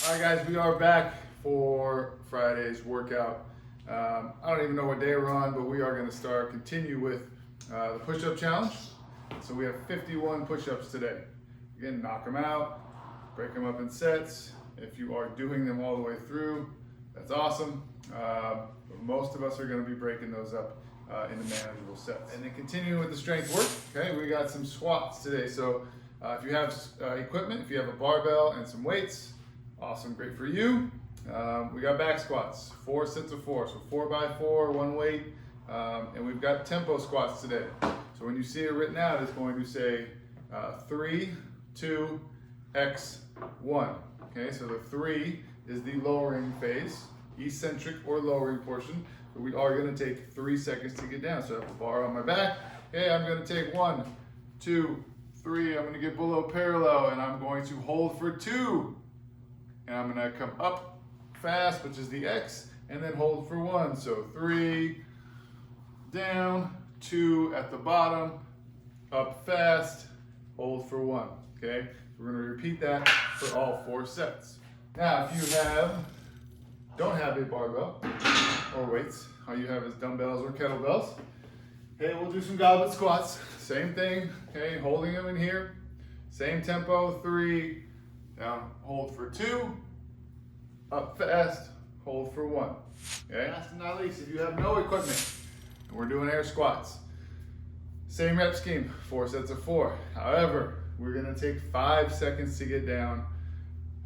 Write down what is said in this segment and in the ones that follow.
All right, guys, we are back for Friday's workout. I don't even know what day we're on, but we are going to continue with the push-up challenge. So we have 51 push-ups today. Again, knock them out, break them up in sets. If you are doing them all the way through, that's awesome. But most of us are going to be breaking those up into manageable sets. And then continuing with the strength work, okay, we got some squats today. So if you have equipment, if you have a barbell and some weights, awesome, great for you. We got back squats, 4 sets of 4, so 4x4, one weight, and we've got tempo squats today. So when you see it written out, it's going to say 3, 2, X, 1. Okay, so the 3 is the lowering phase, eccentric or lowering portion. But we are going to take 3 seconds to get down. So I have the bar on my back. Okay, I'm going to take 1, 2, 3. I'm going to get below parallel, and I'm going to hold for 2. And I'm going to come up fast, which is the X, and then hold for 1. So 3, down, 2 at the bottom, up fast, hold for 1. Okay, we're going to repeat that for all 4 sets. Now, if you don't have a barbell or weights, all you have is dumbbells or kettlebells. Okay, we'll do some goblet squats. Same thing. Okay, holding them in here. Same tempo. 3. Down, hold for 2, up fast, hold for 1. Okay, last but not least, if you have no equipment, and we're doing air squats, same rep scheme, 4 sets of 4. However, we're gonna take 5 seconds to get down,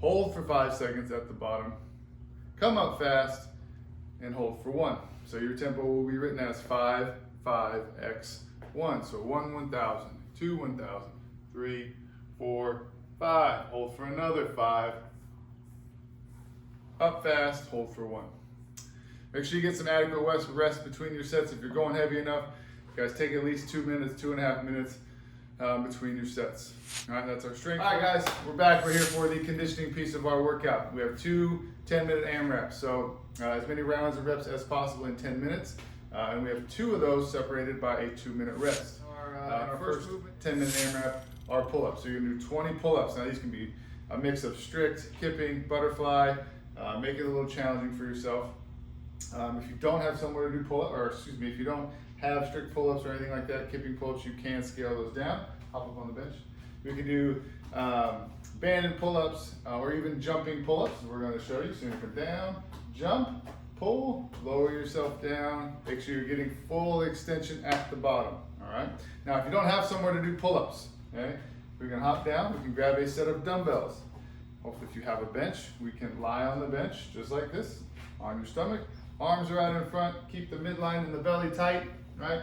hold for 5 seconds at the bottom, come up fast, and hold for 1. So your tempo will be written as 5, 5, X, 1. So 1, 1,000, 2, 1,000, 3, 4, 5, hold for another 5, up fast, hold for 1. Make sure you get some adequate rest between your sets. If you're going heavy enough, guys, take at least 2 minutes, 2.5 minutes between your sets. All right, that's our strength. All right, guys, we're back. We're here for the conditioning piece of our workout. We have 2 10-minute AMRAPs, so as many rounds of reps as possible in 10 minutes, and we have 2 of those separated by a 2-minute rest. Our first 10-minute AMRAP are pull-ups. So you're gonna do 20 pull-ups. Now these can be a mix of strict, kipping, butterfly. Make it a little challenging for yourself. If you don't have somewhere to do pull-up, or excuse me, if you don't have strict pull-ups or anything like that, kipping pull-ups, you can scale those down. Hop up on the bench. We can do banded pull-ups or even jumping pull-ups. We're going to show you. So you come down, jump, pull, lower yourself down. Make sure you're getting full extension at the bottom. All right. Now, if you don't have somewhere to do pull-ups, okay, we can hop down. We can grab a set of dumbbells. Hopefully, if you have a bench, we can lie on the bench just like this, on your stomach. Arms are out in front. Keep the midline and the belly tight, right?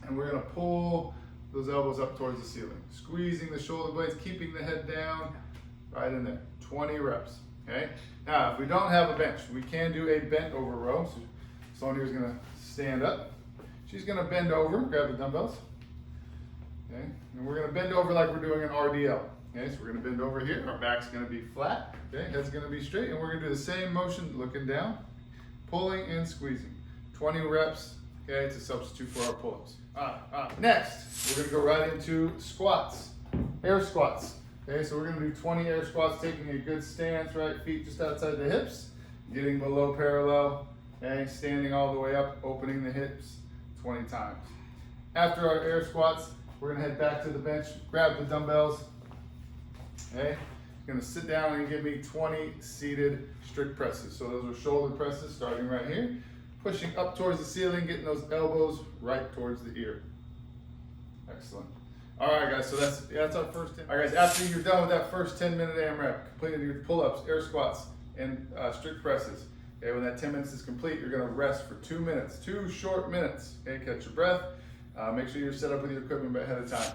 And we're going to pull those elbows up towards the ceiling, squeezing the shoulder blades, keeping the head down, right in there. 20 reps. Okay. Now, if we don't have a bench, we can do a bent over row. So Sonia's going to stand up. She's going to bend over, grab the dumbbells. Okay, and we're going to bend over like we're doing an RDL. Okay, so we're going to bend over here. Our back's going to be flat. Okay, head's going to be straight, and we're going to do the same motion, looking down, pulling and squeezing. 20 reps. Okay, to substitute for our pull-ups. Next, we're going to go right into squats, air squats. Okay, so we're going to do 20 air squats, taking a good stance, right, feet just outside the hips, getting below parallel, okay, standing all the way up, opening the hips 20 times. After our air squats, we're going to head back to the bench, grab the dumbbells, okay, going to sit down and give me 20 seated strict presses. So those are shoulder presses starting right here, pushing up towards the ceiling, getting those elbows right towards the ear. Excellent. All right, guys, so that's our first 10. All right, guys, after you're done with that first 10-minute AMRAP, completed your pull-ups, air squats, and strict presses, okay, when that 10 minutes is complete, you're going to rest for 2 minutes, 2 short minutes. Okay, catch your breath. Make sure you're set up with your equipment ahead of time.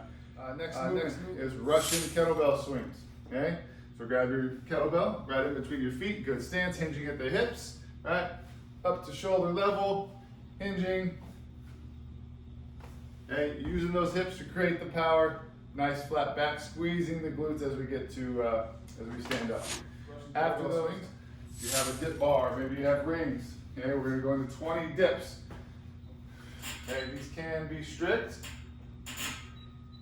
Next move is Russian kettlebell swings. Okay, so grab your kettlebell right in between your feet, good stance, hinging at the hips, right, up to shoulder level, hinging. Okay, using those hips to create the power, nice flat back, squeezing the glutes as we get to, as we stand up. After those, you have a dip bar, maybe you have rings. Okay, we're gonna go into 20 dips. Okay, these can be strict,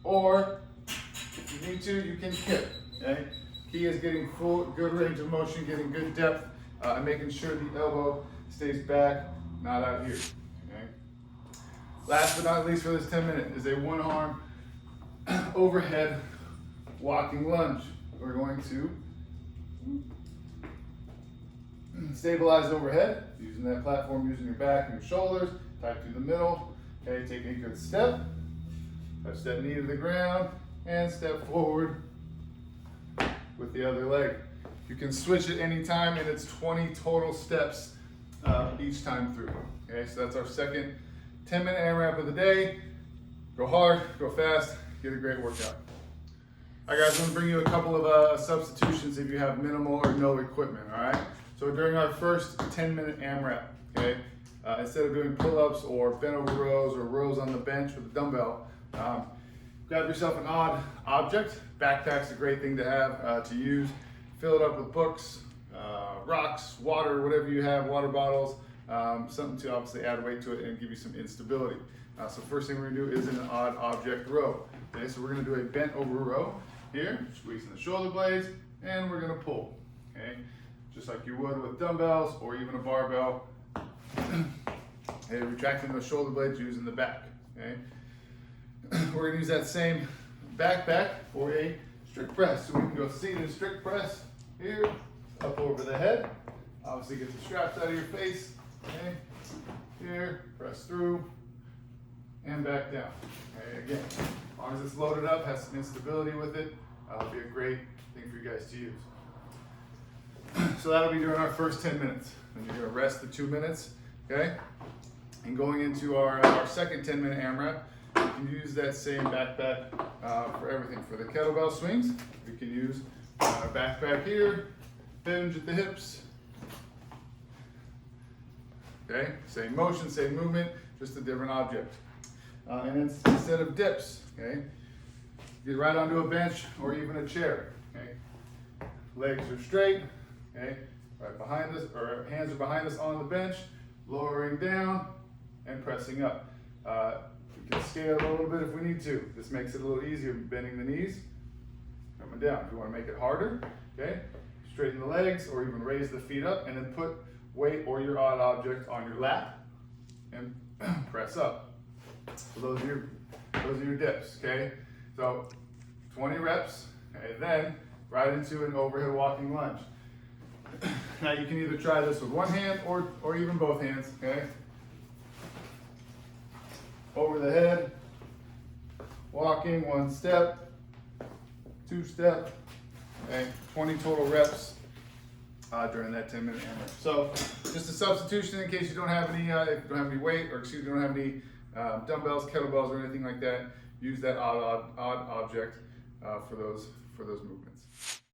or if you need to, you can kip. Okay, Key is getting good range of motion, getting good depth, and making sure the elbow stays back, not out here. Okay? Last but not least for this 10-minute is a one-arm overhead walking lunge. We're going to stabilize overhead, using that platform, using your back and your shoulders, tight through the middle. Okay, take a good step, step knee to the ground, and step forward with the other leg. You can switch at any time, and it's 20 total steps each time through. Okay, so that's our second 10-minute AMRAP of the day. Go hard, go fast, get a great workout. All right, guys, I'm gonna bring you a couple of substitutions if you have minimal or no equipment, all right? So during our first 10-minute AMRAP, okay, instead of doing pull-ups or bent over rows or rows on the bench with a dumbbell, grab yourself an odd object. Backpack's a great thing to have, to use. Fill it up with books, rocks, water, whatever you have, water bottles, something to obviously add weight to it and give you some instability. So first thing we're gonna do is an odd object row. Okay, so we're gonna do a bent over row here, squeezing the shoulder blades, and we're gonna pull, okay? Just like you would with dumbbells or even a barbell. Okay, retracting those shoulder blades using the back, okay? We're gonna use that same backpack for a strict press. So we can go seated strict press here, up over the head. Obviously get the straps out of your face, okay? Here, press through, and back down. Okay, again, as long as it's loaded up, has some instability with it, it'll be a great thing for you guys to use. So that'll be during our first 10 minutes. Then you're gonna rest the 2 minutes, okay? And going into our second 10-minute AMRAP, you can use that same backpack for everything. For the kettlebell swings, we can use our backpack here, hinge at the hips. Okay, same motion, same movement, just a different object. And then instead of dips, okay, get right onto a bench or even a chair. Okay, legs are straight. Okay, right behind us, or hands are behind us on the bench, lowering down and pressing up. We can scale it a little bit if we need to. This makes it a little easier, bending the knees, coming down. If you want to make it harder, okay, straighten the legs or even raise the feet up, and then put weight or your odd object on your lap and press up. So those are your dips, okay? So 20 reps, okay, then right into an overhead walking lunge. Now you can either try this with one hand or even both hands, okay? Over the head, walking, 1 step, 2 step, okay? 20 total reps during that 10-minute AMRAP. So just a substitution in case you don't have any, if you don't have any weight, or excuse me, you don't have any dumbbells, kettlebells, or anything like that. Use that odd object for those movements.